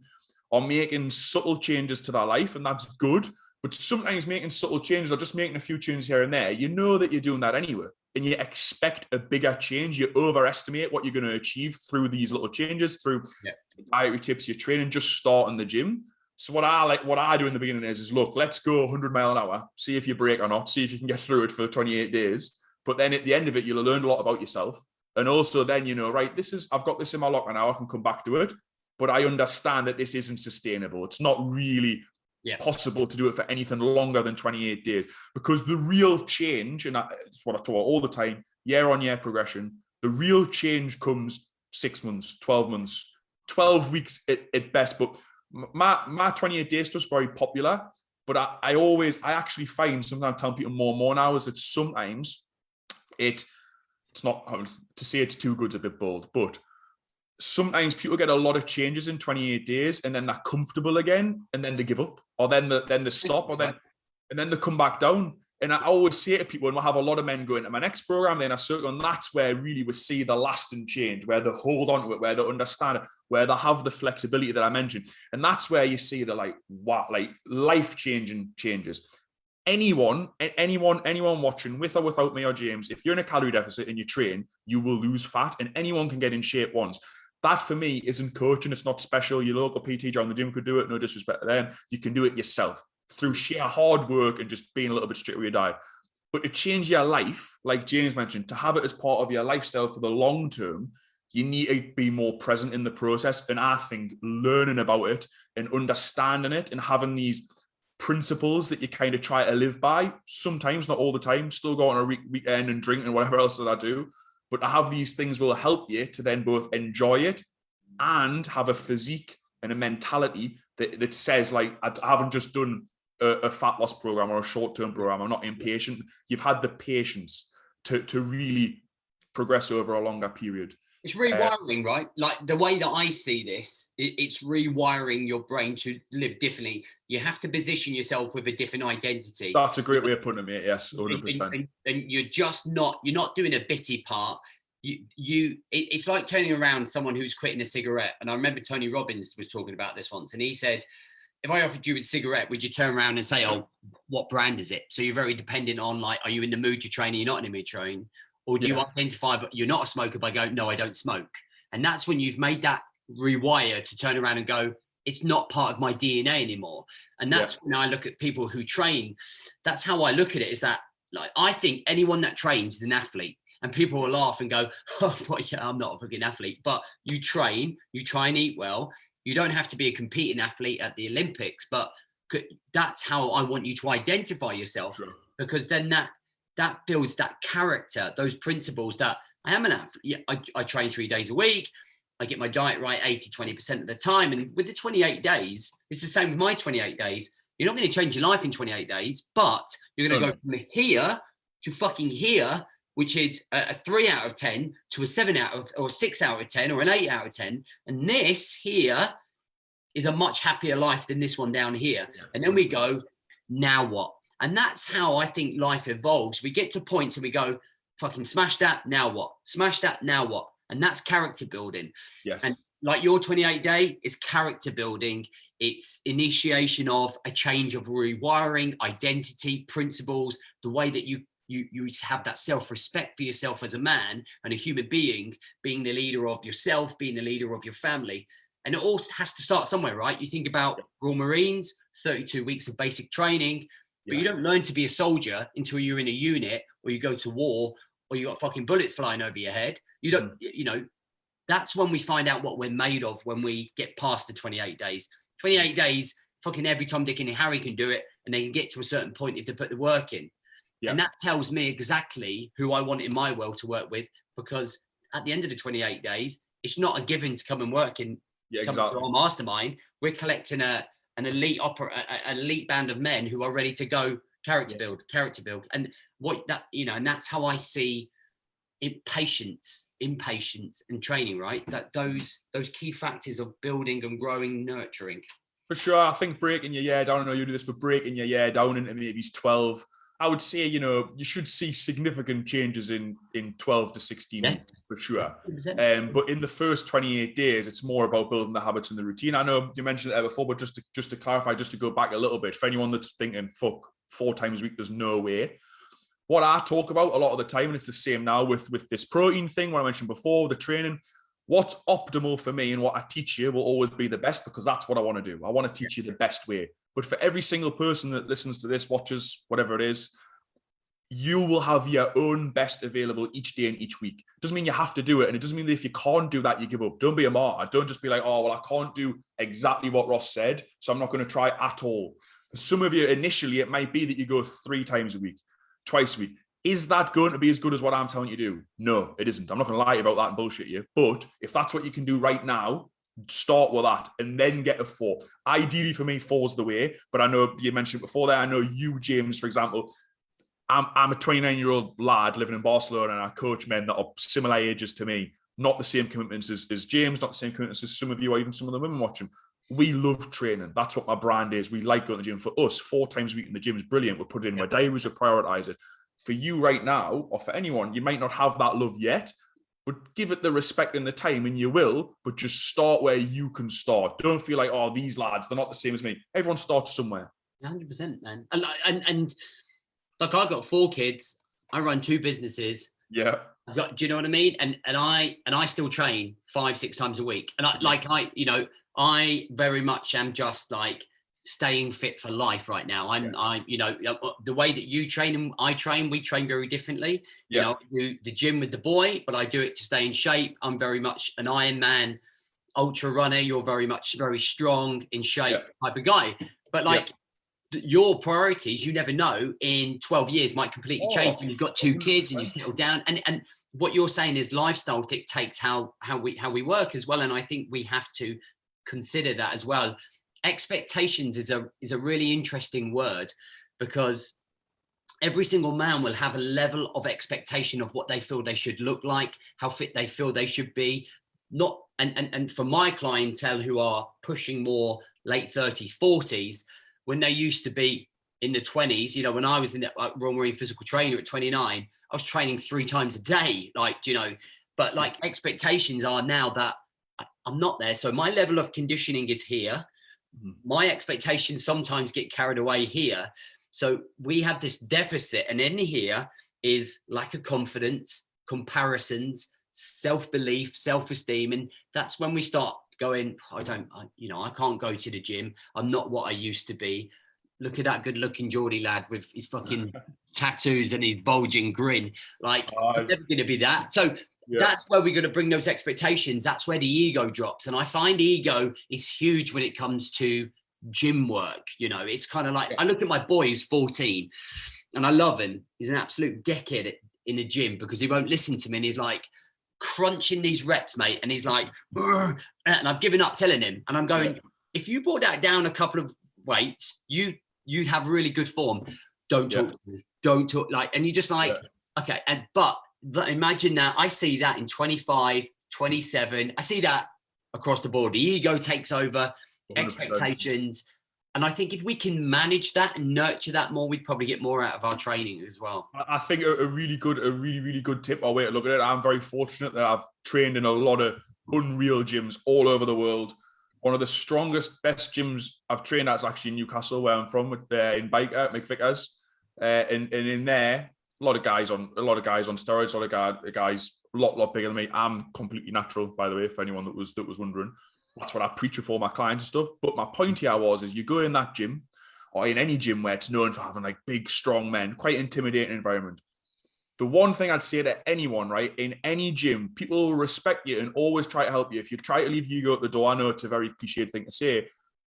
are making subtle changes to their life, and that's good. But sometimes making subtle changes or just making a few changes here and there, you know that you're doing that anyway, and you expect a bigger change. You overestimate what you're going to achieve through these little changes, through dietary tips, your training, just start in the gym. So what I do in the beginning is look, let's go 100 miles an hour, see if you break or not, see if you can get through it for 28 days. But then at the end of it, you'll learn a lot about yourself. And also then, you know, right, I've got this in my locker now, I can come back to it. But I understand that this isn't sustainable. It's not really possible to do it for anything longer than 28 days, because the real change, and that's what I talk all the time, year on year progression, the real change comes 6 months, 12 months, 12 weeks at best. But my 28 days stuff is very popular, but I actually find, sometimes telling people more and more now, is that sometimes it's not, to say it's too good is a bit bold, but sometimes people get a lot of changes in 28 days and then they're comfortable again, and then they give up, or then they stop, and then they come back down. And I always say to people, and we'll have a lot of men going to my next program, then I circle, and that's where really we see the lasting change, where they hold on to it, where they understand it, where they have the flexibility that I mentioned. And that's where you see the life-changing changes. Anyone watching, with or without me or James, if you're in a calorie deficit and you train, you will lose fat, and anyone can get in shape once. That for me isn't coaching. It's not special. Your local PT teacher on the gym could do it. No disrespect to them. You can do it yourself through sheer hard work and just being a little bit strict with your diet. But to change your life, like James mentioned, to have it as part of your lifestyle for the long term, you need to be more present in the process. And I think learning about it and understanding it and having these principles that you kind of try to live by, sometimes, not all the time, still go on a weekend and drink and whatever else that I do. But to have these things will help you to then both enjoy it and have a physique and a mentality that says, like, I haven't just done a fat loss program or a short-term program. I'm not impatient. You've had the patience to really progress over a longer period. It's rewiring, right? Like the way that I see this, it's rewiring your brain to live differently. You have to position yourself with a different identity. That's a great way of putting it, mate. Yes, 100%. And you're not doing a bitty part. It's like turning around someone who's quitting a cigarette. And I remember Tony Robbins was talking about this once, and he said, if I offered you a cigarette, would you turn around and say, oh, what brand is it? So you're very dependent on, like, are you in the mood to train or you're not in the mood to train? Or do you identify, but you're not a smoker by going, no, I don't smoke. And that's when you've made that rewire to turn around and go, it's not part of my DNA anymore. And that's when I look at people who train. That's how I look at it, is that, like, I think anyone that trains is an athlete. And people will laugh and go, oh, well, yeah, I'm not a fucking athlete. But you train, you try and eat well. You don't have to be a competing athlete at the Olympics, but that's how I want you to identify yourself. Sure. Because then that builds that character, those principles that I am an athlete. Yeah, I train 3 days a week. I get my diet right 20% of the time. And with the 28 days, it's the same with my 28 days. You're not going to change your life in 28 days, but you're going to go from here to fucking here, which is a 3 out of 10 to a 7 out of, or 6 out of 10 or an 8 out of 10. And this here is a much happier life than this one down here. And then we go, now what? And that's how I think life evolves. We get to points and we go, fucking smash that, now what? Smash that, now what? And that's character building. Yes. And like your 28 day is character building. It's initiation of a change of rewiring, identity, principles, the way that you have that self-respect for yourself as a man and a human being, being the leader of yourself, being the leader of your family. And it all has to start somewhere, right? You think about Royal Marines, 32 weeks of basic training, but you don't learn to be a soldier until you're in a unit or you go to war or you got fucking bullets flying over your head. You don't, that's when we find out what we're made of, when we get past the 28 days. 28 days, fucking every Tom, Dick and Harry can do it, and they can get to a certain point if they put the work in. Yeah. And that tells me exactly who I want in my world to work with, because at the end of the 28 days, it's not a given to come and work in come to our mastermind. We're collecting an elite band of men who are ready to go character build. And and that's how I see impatience and training, right? That those key factors of building and growing, nurturing. For sure. I think breaking your year down, I know you do this, but breaking your year down into maybe 12, I would say, you should see significant changes in 12 to 16 weeks, for sure. But in the first 28 days, it's more about building the habits and the routine. I know you mentioned it before, but just to clarify, just to go back a little bit, for anyone that's thinking, fuck, 4 times a week, there's no way. What I talk about a lot of the time, and it's the same now with this protein thing, what I mentioned before, the training, what's optimal for me and what I teach you will always be the best, because that's what I want to do. I want to teach you the best way. But for every single person that listens to this, watches, whatever it is, you will have your own best available each day and each week. It doesn't mean you have to do it. And it doesn't mean that if you can't do that, you give up. Don't be a martyr. Don't just be like, oh, well, I can't do exactly what Ross said, so I'm not going to try at all. For some of you, initially, it might be that you go 3 times a week, twice a week. Is that going to be as good as what I'm telling you to do? No, it isn't. I'm not going to lie about that and bullshit you. But if that's what you can do right now, start with that and then get a 4. Ideally for me, 4's the way. But I know you mentioned before that, I know you, James, for example, I'm a 29-year-old lad living in Barcelona, and I coach men that are similar ages to me. Not the same commitments as James, not the same commitments as some of you or even some of the women watching. We love training. That's what my brand is. We like going to the gym. For us, 4 times a week in the gym is brilliant. We put it in my diaries, we prioritize it. For you right now, or for anyone, you might not have that love yet, but give it the respect and the time, and you will, but just start where you can start. Don't feel like, oh, these lads, they're not the same as me. Everyone starts somewhere. 100%, man. And like, I've got 4 kids. I run 2 businesses. Yeah. Do you know what I mean? And I still train 5-6 times a week. And I very much am just like staying fit for life right now. The way that you train and I train, we train very differently. You know, I do the gym with the boy, but I do it to stay in shape. I'm very much an Ironman ultra runner. You're very much very strong in shape type of guy. But like your priorities, you never know, in 12 years might completely change. And you've got 2 kids and you've settled down. And what you're saying is lifestyle dictates how we work as well. And I think we have to consider that as well. Expectations is a really interesting word, because every single man will have a level of expectation of what they feel they should look like, how fit they feel they should be. And for my clientele who are pushing more late 30s, 40s, when they used to be in the 20s, you know, when I was in the Royal Marine physical trainer at 29, I was training 3 times a day, like, you know, but like expectations are now that I'm not there. So my level of conditioning is here. My expectations sometimes get carried away here. So we have this deficit, and in here is lack of confidence, comparisons, self-belief, self-esteem. And that's when we start going, I can't go to the gym. I'm not what I used to be. Look at that good looking Geordie lad with his fucking tattoos and his bulging grin. Like, I'm never going to be that. So that's where we're going to bring those expectations. That's where the ego drops. And I find ego is huge when it comes to gym work. You know, it's kind of like, I look at my boy who's 14 and I love him. He's an absolute dickhead in the gym because he won't listen to me. And he's like crunching these reps, mate. And he's like, and I've given up telling him. And I'm going, if you brought that down a couple of weights, you have really good form. Don't talk to me. Don't talk like, and you just like, okay. But imagine now, I see that in 25, 27. I see that across the board. The ego takes over, 100%. Expectations. And I think if we can manage that and nurture that more, we'd probably get more out of our training as well. I think a really good tip or way to look at it. I'm very fortunate that I've trained in a lot of unreal gyms all over the world. One of the strongest, best gyms I've trained at is actually in Newcastle, where I'm from, in Banter, McVicker's. And in there, a lot of guys on steroids, a lot of guys a lot bigger than me. I'm completely natural, by the way, for anyone that was wondering. That's what I preach for my clients and stuff. But my point here is you go in that gym or in any gym where it's known for having like big, strong men, quite intimidating environment. The one thing I'd say to anyone, right, in any gym, people will respect you and always try to help you. If you try to leave ego at the door, I know it's a very cliched thing to say,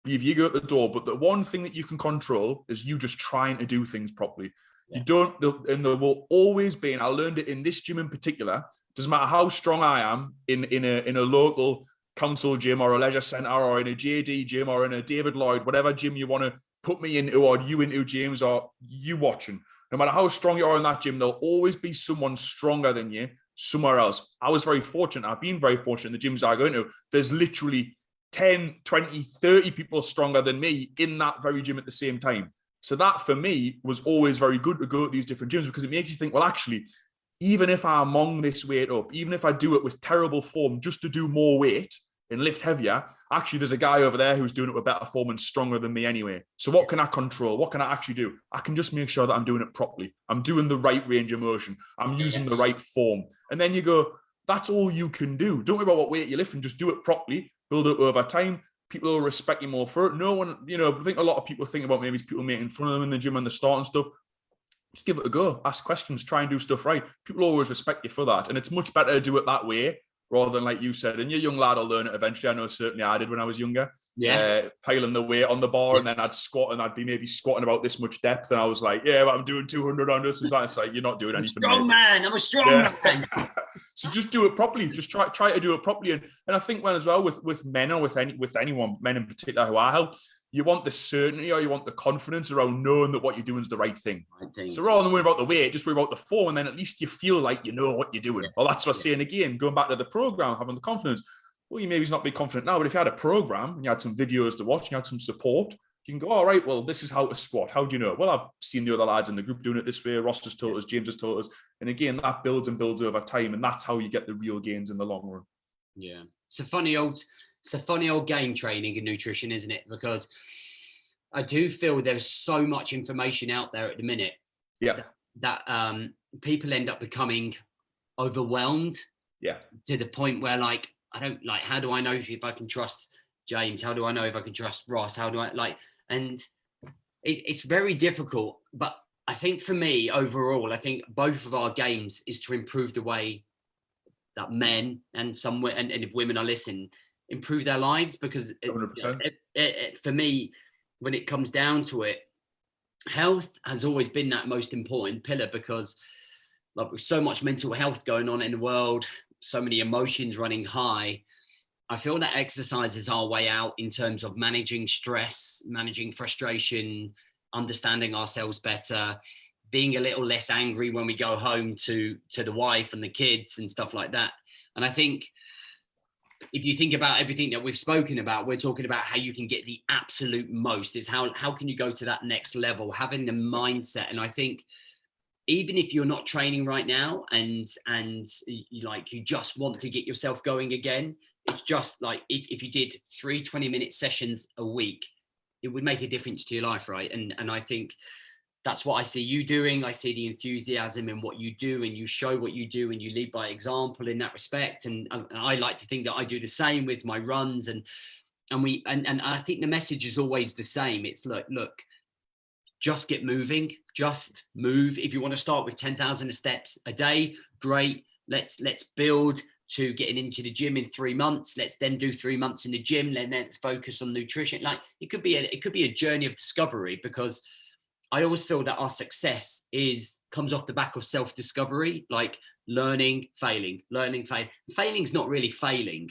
leave ego at the door. But the one thing that you can control is you just trying to do things properly. You don't, and there will always be, and I learned it in this gym in particular, doesn't matter how strong I am in a local council gym or a leisure centre or in a JD gym or in a David Lloyd, whatever gym you want to put me into or you into, James, or you watching. No matter how strong you are in that gym, there'll always be someone stronger than you somewhere else. I was very fortunate. I've been very fortunate in the gyms I go into. There's literally 10, 20, 30 people stronger than me in that very gym at the same time. So that for me was always very good to go to these different gyms because it makes you think, well, actually, even if I among this weight up, even if I do it with terrible form just to do more weight and lift heavier, actually there's a guy over there who's doing it with better form and stronger than me anyway. So what can I control? What can I actually do? I can just make sure that I'm doing it properly. I'm doing the right range of motion. I'm using the right form. And then you go, that's all you can do. Don't worry about what weight you lift and just do it properly. Build it over time. People will respect you more for it. No one, I think a lot of people think about maybe people making fun of them in the gym and the start and stuff. Just give it a go. Ask questions. Try and do stuff right. People always respect you for that. And it's much better to do it that way rather than, like you said, and your young lad will learn it eventually. I know certainly I did when I was younger. Piling the weight on the bar and then I'd squat and I'd be maybe squatting about this much depth. And I was like, but I'm doing 200 on this. It's like, you're not doing anything. I'm a strong man. So just do it properly. Just try to do it properly. And I think when as well with men or with anyone, men in particular who I help, you want the certainty or you want the confidence around knowing that what you're doing is the right thing. So rather than worry about the weight, just worry about the form, and then at least you feel like you know what you're doing. Well, that's what I'm saying again, going back to the program, having the confidence. Well, you maybe not be confident now, but if you had a program and you had some videos to watch and you had some support, you can go, all right, well, this is how to squat. How do you know it? Well, I've seen the other lads in the group doing it this way. Ross has taught us, James has taught us. And again, that builds and builds over time. And that's how you get the real gains in the long run. Yeah. It's a funny old game, training and nutrition, isn't it? Because I do feel there's so much information out there at the minute that people end up becoming overwhelmed. Yeah. To the point where like, I don't like, how do I know if I can trust James? How do I know if I can trust Ross? How do I like, and it's very difficult. But I think for me overall, I think both of our games is to improve the way that men and and if women are listening, improve their lives, because 100%. For me, when it comes down to it, health has always been that most important pillar, because like with so much mental health going on in the world, so many emotions running high, I feel that exercise is our way out in terms of managing stress, managing frustration, understanding ourselves better, being a little less angry when we go home to the wife and the kids and stuff like that. And I think if you think about everything that we've spoken about, we're talking about how you can get the absolute most, is how can you go to that next level, having the mindset. And I think even if you're not training right now and you just want to get yourself going again, it's just like if you did 3 20-minute sessions a week, it would make a difference to your life, right? And I think that's what I see you doing. I see the enthusiasm in what you do, and you show what you do, and you lead by example in that respect. And I like to think that I do the same with my runs, and I think the message is always the same. It's look, just get moving, just move. If you want to start with 10,000 steps a day, great. Let's build to getting into the gym in 3 months. Let's then do 3 months in the gym. Then let's focus on nutrition. Like it could be a journey of discovery, because I always feel that our success comes off the back of self-discovery, like learning, failing. Failing's not really failing.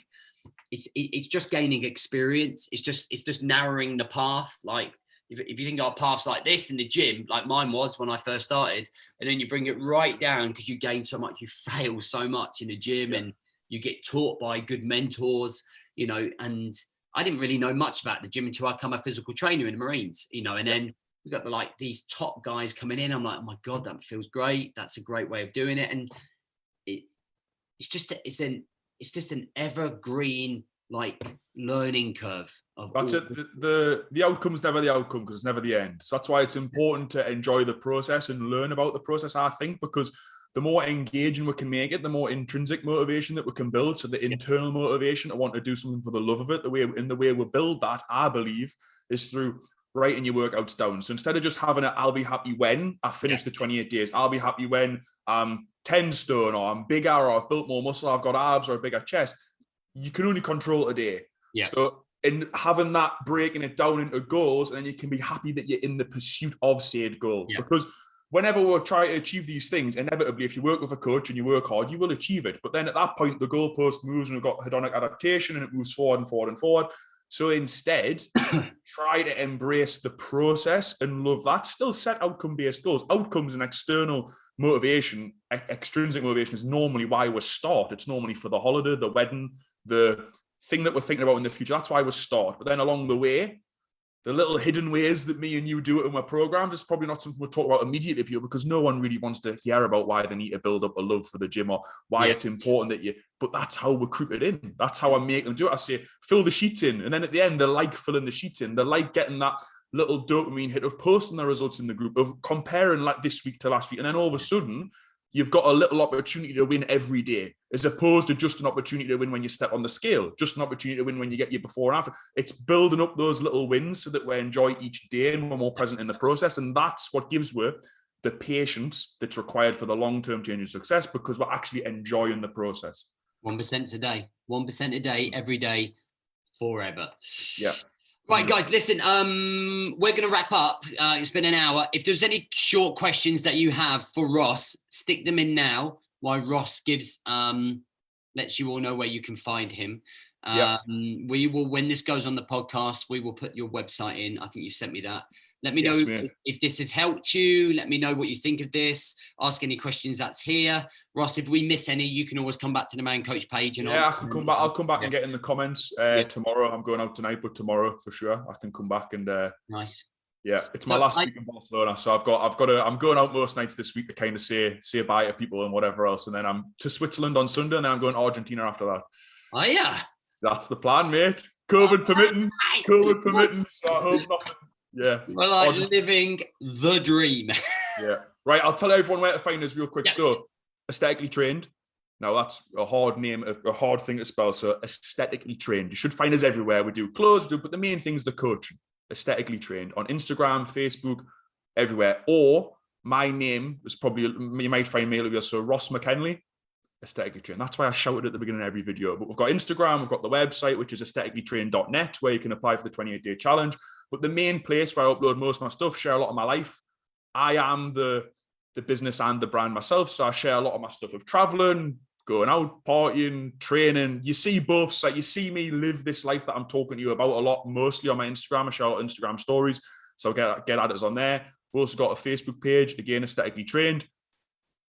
It's just gaining experience. It's just narrowing the path. Like if you think our paths like this in the gym, like mine was when I first started, and then you bring it right down because you gain so much, you fail so much in the gym, and you get taught by good mentors, and I didn't really know much about the gym until I became a physical trainer in the Marines, and then we got these top guys coming in. I'm like, oh my God, that feels great. That's a great way of doing it. And it's just an evergreen learning curve. That's it. The outcome's never the outcome, because it's never the end. So that's why it's important to enjoy the process and learn about the process, I think, because the more engaging we can make it, the more intrinsic motivation that we can build. So the internal motivation to want to do something for the love of it, the way we build that, I believe, is through writing your workouts down. So instead of just having I'll be happy when I finish the 28 days, I'll be happy when I'm 10 stone, or I'm bigger, or I've built more muscle, I've got abs or a bigger chest. You can only control a day. Yeah. So in having that, breaking it down into goals, and then you can be happy that you're in the pursuit of said goal. Yeah. Because whenever we're trying to achieve these things, inevitably, if you work with a coach and you work hard, you will achieve it. But then at that point, the goalpost moves, and we've got hedonic adaptation, and it moves forward and forward and forward. So instead, try to embrace the process and love that. Still set outcome-based goals. Outcomes and external motivation, extrinsic motivation is normally why we start. It's normally for the holiday, the wedding, the thing that we're thinking about in the future. That's why we start. But then along the way, the little hidden ways that me and you do it in our programs is probably not something we'll talk about immediately to people, because no one really wants to hear about why they need to build up a love for the gym, or why it's important that but that's how we creep it in. That's how I make them do it. I say, fill the sheets in. And then at the end, they like filling the sheets in. They like getting that little dopamine hit of posting the results in the group, of comparing like this week to last week. And then all of a sudden, you've got a little opportunity to win every day, as opposed to just an opportunity to win when you step on the scale, just an opportunity to win when you get your before and after. It's building up those little wins so that we enjoy each day and we're more present in the process. And that's what gives we the patience that's required for the long-term change of success, because we're actually enjoying the process. 1% a day, 1% a day, every day, forever. Yeah. Right, guys, listen, we're going to wrap up. It's been an hour. If there's any short questions that you have for Ross, stick them in now while Ross lets you all know where you can find him. We will, when this goes on the podcast, we will put your website in. I think you've sent me that. Let me know if this has helped you. Let me know what you think of this. Ask any questions that's here. Ross, if we miss any, you can always come back to the Man Coach page. And I can come back. I'll come back and get in the comments tomorrow. I'm going out tonight, but tomorrow for sure I can come back and. Nice. Yeah, it's my last week in Barcelona, so I'm going out most nights this week to kind of say bye to people and whatever else, and then I'm to Switzerland on Sunday, and then I'm going to Argentina after that. Oh yeah, that's the plan, mate. COVID permitting. So I hope nothing. Yeah. We're like living the dream. Yeah. Right. I'll tell everyone where to find us real quick. Yeah. So, aesthetically trained, Now that's a hard name, a hard thing to spell. So aesthetically trained. You should find us everywhere. We do clothes, but the main thing is the coaching. Aesthetically trained on Instagram, Facebook, everywhere. Or my name is probably, you might find me over. So Ross Mackenley, aesthetically trained. That's why I shouted at the beginning of every video. But we've got Instagram, we've got the website, which is aestheticallytrained.net, where you can apply for the 28-day challenge. But the main place where I upload most of my stuff, share a lot of my life. I am the business and the brand myself. So I share a lot of my stuff of traveling, going out, partying, training. You see both sides. You see me live this life that I'm talking to you about a lot, mostly on my Instagram. I share a lot of Instagram stories. So get at us on there. We've also got a Facebook page, again, aesthetically trained.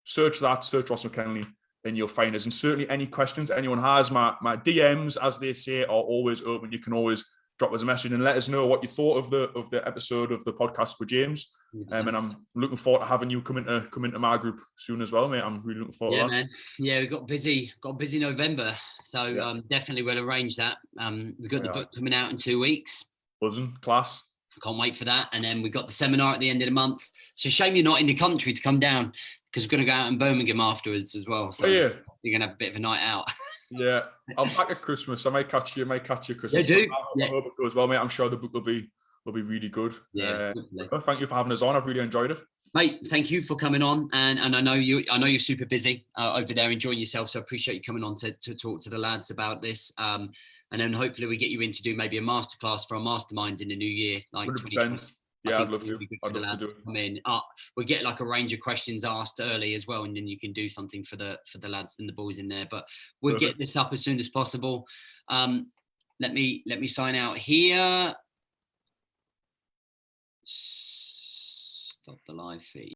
Search that, search Ross Mackenley, and you'll find us. And certainly any questions anyone has, my DMs, as they say, are always open. You can always drop us a message and let us know what you thought of the episode of the podcast with James. And I'm looking forward to having you come into my group soon as well, mate. I'm really looking forward to that. Man. Yeah, we got busy November. So definitely we'll arrange that. We've got the book coming out in 2 weeks. Buzzing, class. Can't wait for that. And then we've got the seminar at the end of the month. It's a shame you're not in the country to come down, because we're going to go out in Birmingham afterwards as well. So you're going to have a bit of a night out. Yeah, I'm back at Christmas. I might catch you Christmas. Yeah, do. I hope it goes well, mate. I'm sure the book will be really good. Yeah. Thank you for having us on. I've really enjoyed it. Mate, thank you for coming on. And I know you're super busy over there enjoying yourself. So I appreciate you coming on to talk to the lads about this. And then hopefully we get you in to do maybe a masterclass for our masterminds in the new year. Like 100%. Yeah, I'd love to. I'd love to do it. Come in. We get like a range of questions asked early as well, and then you can do something for the lads and the boys in there. But we'll get this up as soon as possible. Let me sign out here. Stop the live feed.